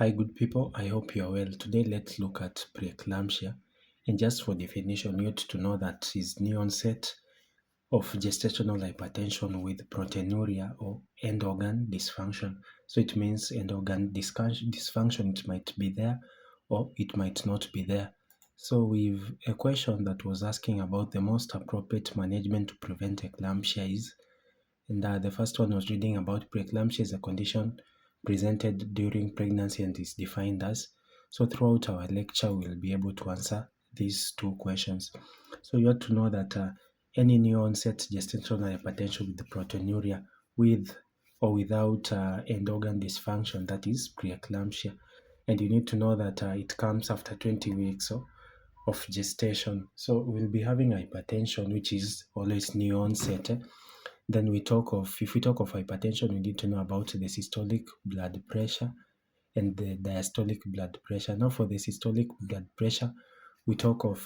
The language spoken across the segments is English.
Hi, good people. I hope you are well. Today, let's look at preeclampsia. And just for definition, you ought to know that is new onset of gestational hypertension with proteinuria or end organ dysfunction. So it means end organ dysfunction, it might be there or it might not be there. So we've a question that was asking about the most appropriate management to prevent eclampsia is, and the first one was reading about preeclampsia is a condition presented during pregnancy and is defined as. So throughout our lecture, we'll be able to answer these two questions. So you have to know that any new onset gestational hypertension with proteinuria with or without end organ dysfunction, that is preeclampsia. And you need to know that it comes after 20 weeks of gestation. So we'll be having hypertension, which is always new onset. Then if we talk of hypertension, we need to know about the systolic blood pressure and the diastolic blood pressure. Now, for the systolic blood pressure, we talk of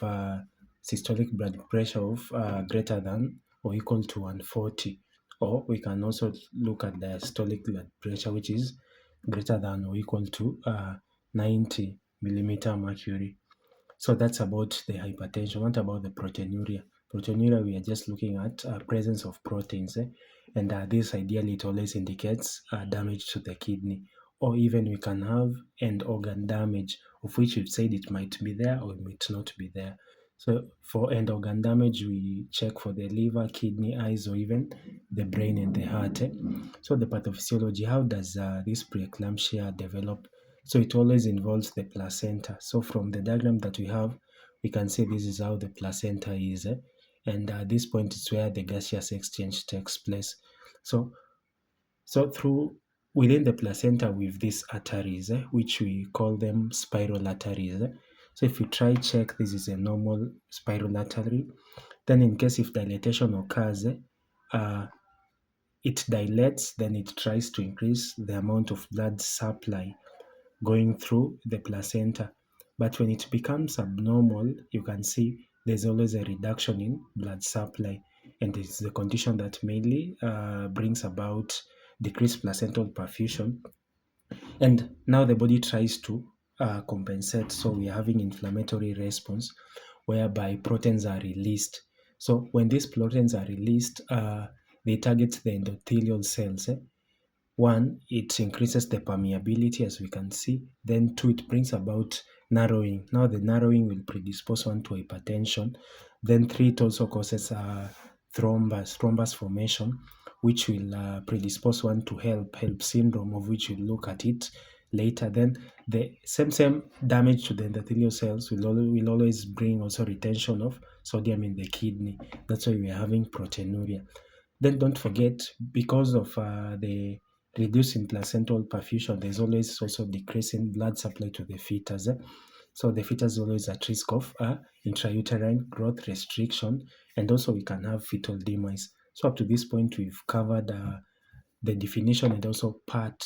systolic blood pressure of greater than or equal to 140. Or we can also look at diastolic blood pressure, which is greater than or equal to 90 millimeter mercury. So that's about the hypertension. What about the proteinuria? Proteinuria, we are just looking at presence of proteins, and this ideally it always indicates damage to the kidney, or even we can have end organ damage, of which we've said it might be there or it might not be there. So for end organ damage, we check for the liver, kidney, eyes, or even the brain and the heart. So the pathophysiology, how does this preeclampsia develop? So it always involves the placenta. So from the diagram that we have, we can see this is how the placenta is. And at this point is where the gaseous exchange takes place. So through within the placenta with these arteries, which we call them spiral arteries. So if you try check, this is a normal spiral artery. Then in case if dilatation occurs, it dilates, then it tries to increase the amount of blood supply going through the placenta. But when it becomes abnormal, you can see there's always a reduction in blood supply. And it's the condition that mainly brings about decreased placental perfusion. And now the body tries to compensate. So we are having inflammatory response whereby proteins are released. So when these proteins are released, they target the endothelial cells. One, it increases the permeability, as we can see. Then two, it brings about narrowing. Now the narrowing will predispose one to hypertension. Then three, it also causes thrombus formation, which will predispose one to HELLP syndrome, of which we'll look at it later. Then the same damage to the endothelial cells will always bring also retention of sodium in the kidney. That's why we are having proteinuria. Then don't forget, because of the reducing placental perfusion, there's always also decreasing blood supply to the fetus. So the fetus is always at risk of intrauterine growth restriction, and also we can have fetal demise. So up to this point, we've covered the definition and also part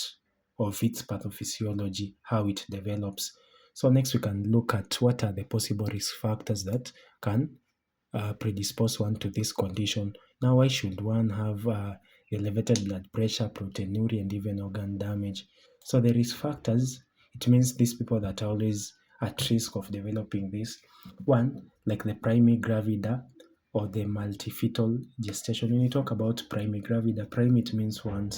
of its pathophysiology, how it develops. So next we can look at what are the possible risk factors that can predispose one to this condition. Now, why should one have elevated blood pressure, proteinuria, and even organ damage? So the risk factors, it means these people that are always at risk of developing this. One, like the Primigravida or the multifetal gestation. When you talk about Primigravida, prime it means one.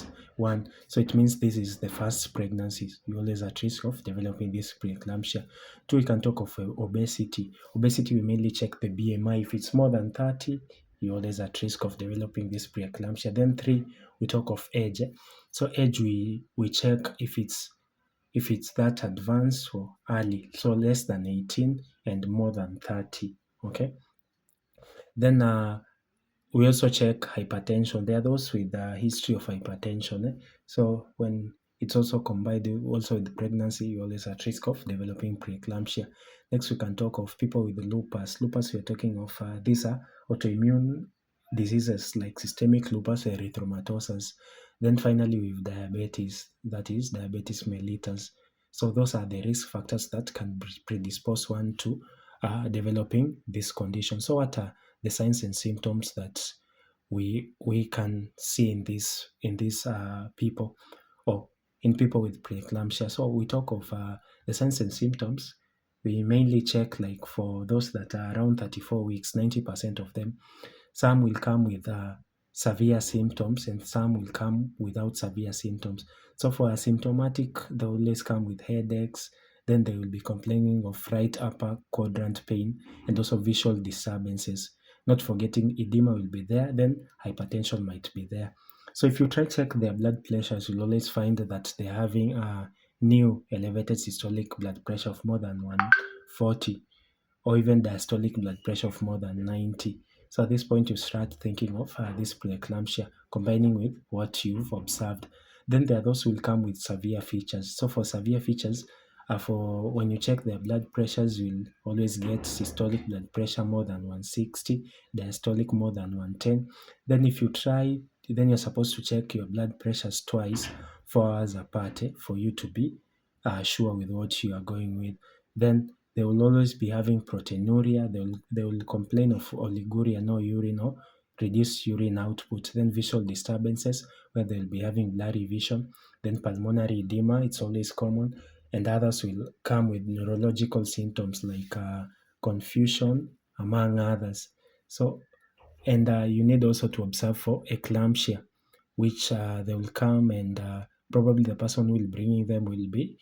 So it means this is the first pregnancy. You're always at risk of developing this preeclampsia. Two, we can talk of obesity. Obesity, we mainly check the BMI. If it's more than 30, you're always at risk of developing this preeclampsia. Then three, we talk of age. So age, we check if it's that advanced or early. So less than 18 and more than 30. Okay. Then we also check hypertension. There are those with a history of hypertension. So when it's also combined also with pregnancy, you're always at risk of developing preeclampsia. Next, we can talk of people with lupus. Lupus, we're talking of these are autoimmune diseases like systemic lupus erythematosus. Then finally, with diabetes, that is diabetes mellitus. So those are the risk factors that can predispose one to developing this condition. So what are the signs and symptoms that we can see in these people, or in people with preeclampsia. So we talk of the signs and symptoms. We mainly check like for those that are around 34 weeks, 90% of them. Some will come with severe symptoms and some will come without severe symptoms. So for asymptomatic, they always come with headaches. Then they will be complaining of right upper quadrant pain and also visual disturbances. Not forgetting edema will be there, then hypertension might be there. So if you try to check their blood pressures, you'll always find that they're having a new elevated systolic blood pressure of more than 140 or even diastolic blood pressure of more than 90. So at this point, you start thinking of this preeclampsia, combining with what you've observed. Then there are those who will come with severe features. So for severe features, for when you check their blood pressures, you'll always get systolic blood pressure more than 160, diastolic more than 110. Then if you try, then you're supposed to check your blood pressures twice, 4 hours apart, for you to be sure with what you are going with. Then they will always be having proteinuria. They will complain of oliguria, no urine or reduced urine output. Then visual disturbances where they'll be having blurry vision. Then pulmonary edema, it's always common. And others will come with neurological symptoms like confusion, among others. So, and you need also to observe for eclampsia, which they will come and probably the person who will bringing them will be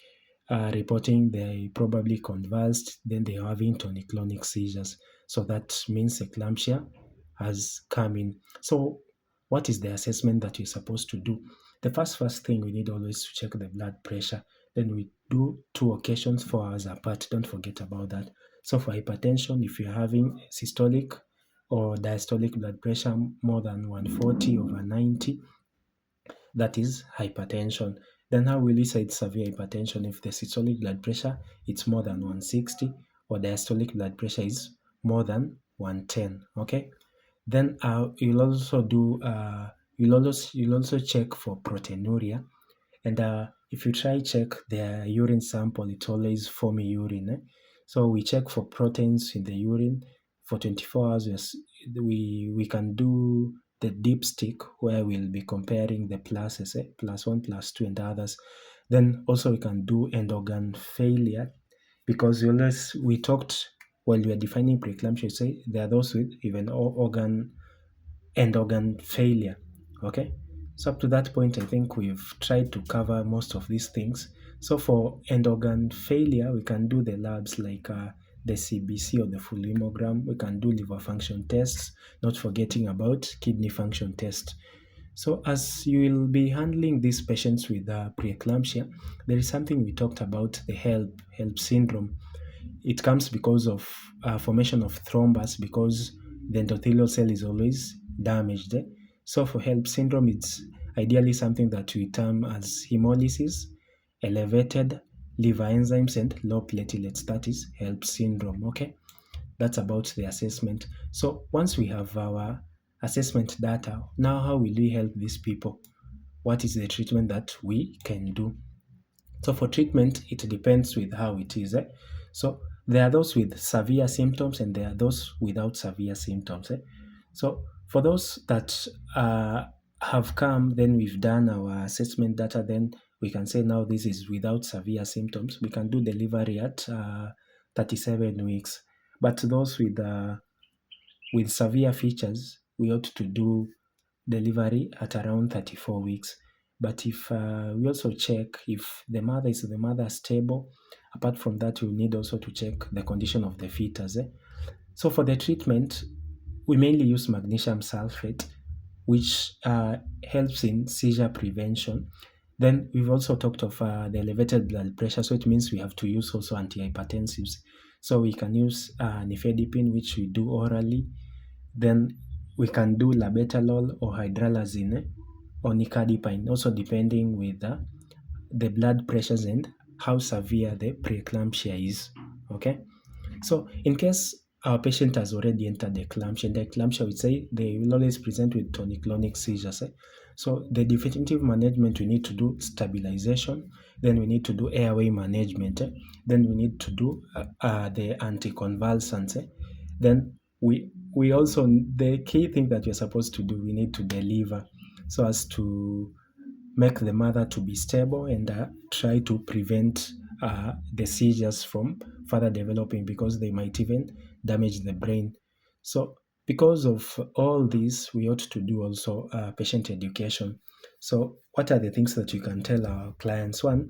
reporting they probably convulsed, then they are having tonic-clonic seizures. So that means eclampsia has come in. So what is the assessment that you're supposed to do? The first thing we need always to check the blood pressure. Then we do 2 occasions, 4 hours apart. Don't forget about that. So for hypertension, if you're having systolic or diastolic blood pressure more than 140 over 90, that is hypertension. Then how will you say it's severe hypertension if the systolic blood pressure it's more than 160 or diastolic blood pressure is more than 110? Okay. Then you'll also check for proteinuria, and if you try check their urine sample, it always form urine. So we check for proteins in the urine for 24 hours. We can do the dipstick where we'll be comparing the pluses, plus one, plus two, and others. Then also we can do end organ failure because we talked while we are defining preeclampsia. You say there are those with even end organ failure. Okay, so up to that point, I think we've tried to cover most of these things. So for end organ failure, we can do the labs like the CBC or the full hemogram. We can do liver function tests, not forgetting about kidney function test. So as you will be handling these patients with preeclampsia, there is something we talked about, the HELLP syndrome. It comes because of formation of thrombus because the endothelial cell is always damaged. So for HELLP syndrome, it's ideally something that we term as hemolysis, elevated liver enzymes, and low platelets. That is HELLP syndrome. Okay, that's about the assessment. So once we have our assessment data, now how will we help these people? What is the treatment that we can do? So for treatment, it depends with how it is. So there are those with severe symptoms and there are those without severe symptoms. So for those that have come, then we've done our assessment data, then we can say now this is without severe symptoms. We can do delivery at 37 weeks. But those with severe features, we ought to do delivery at around 34 weeks. But if we also check if the mother stable, apart from that, we need also to check the condition of the fetus. So for the treatment, we mainly use magnesium sulfate, which helps in seizure prevention. Then we've also talked of the elevated blood pressure, so it means we have to use also antihypertensives. So we can use nifedipine, which we do orally. Then we can do labetalol or hydralazine or nicardipine, also depending with the blood pressures and how severe the preeclampsia is. Okay, so in case our patient has already entered the eclampsia, and the eclampsia, we say they will always present with tonic-clonic seizures. So the definitive management, we need to do stabilization, then we need to do airway management, then we need to do the anticonvulsants. Then we also, the key thing that you're supposed to do, we need to deliver so as to make the mother to be stable and try to prevent the seizures from further developing, because they might even damage the brain. So because of all this, we ought to do also patient education. So what are the things that you can tell our clients? One,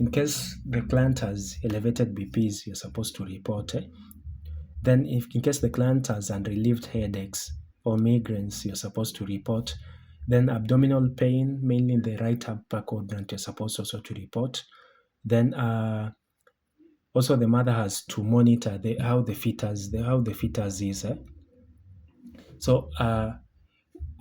in case the client has elevated BPs, you're supposed to report. Then if in case the client has unrelieved headaches or migraines, you're supposed to report. Then abdominal pain, mainly in the right upper quadrant, you're supposed also to report. Then also the mother has to monitor how the fetus is. So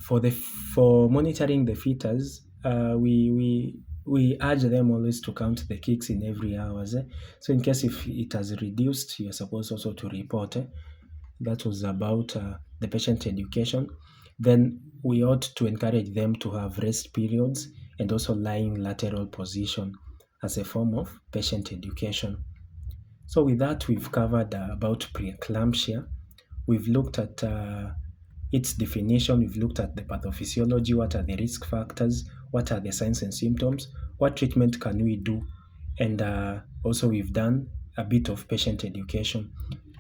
for monitoring the fetus, we urge them always to count the kicks in every hours. So in case if it has reduced, you're supposed also to report. That was about the patient education. Then we ought to encourage them to have rest periods and also lying lateral position as a form of patient education. So with that, we've covered about preeclampsia. We've looked at its definition. We've looked at the pathophysiology. What are the risk factors? What are the signs and symptoms? What treatment can we do? And also we've done a bit of patient education.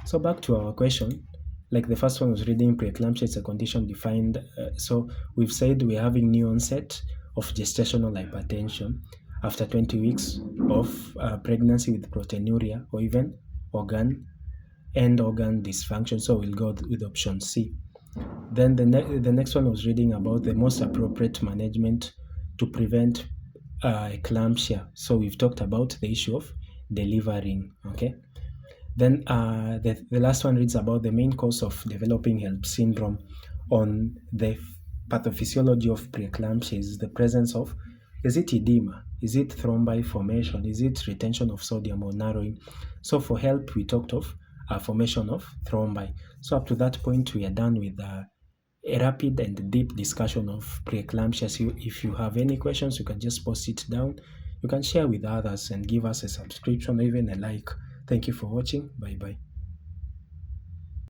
So back to our question, like the first one was reading preeclampsia, it's a condition defined. So we've said we're having new onset of gestational hypertension after 20 weeks of pregnancy with proteinuria or even organ dysfunction. So we'll go with option C. Then the next one was reading about the most appropriate management to prevent eclampsia. So we've talked about the issue of delivering. Okay. Then the last one reads about the main cause of developing HELLP syndrome. On the pathophysiology of preeclampsia is the presence of, is it edema? Is it thrombi formation? Is it retention of sodium or narrowing? So for HELP, we talked of formation of thrombi. So up to that point, we are done with a rapid and deep discussion of preeclampsia. So if you have any questions, you can just post it down. You can share with others and give us a subscription or even a like. Thank you for watching. Bye bye.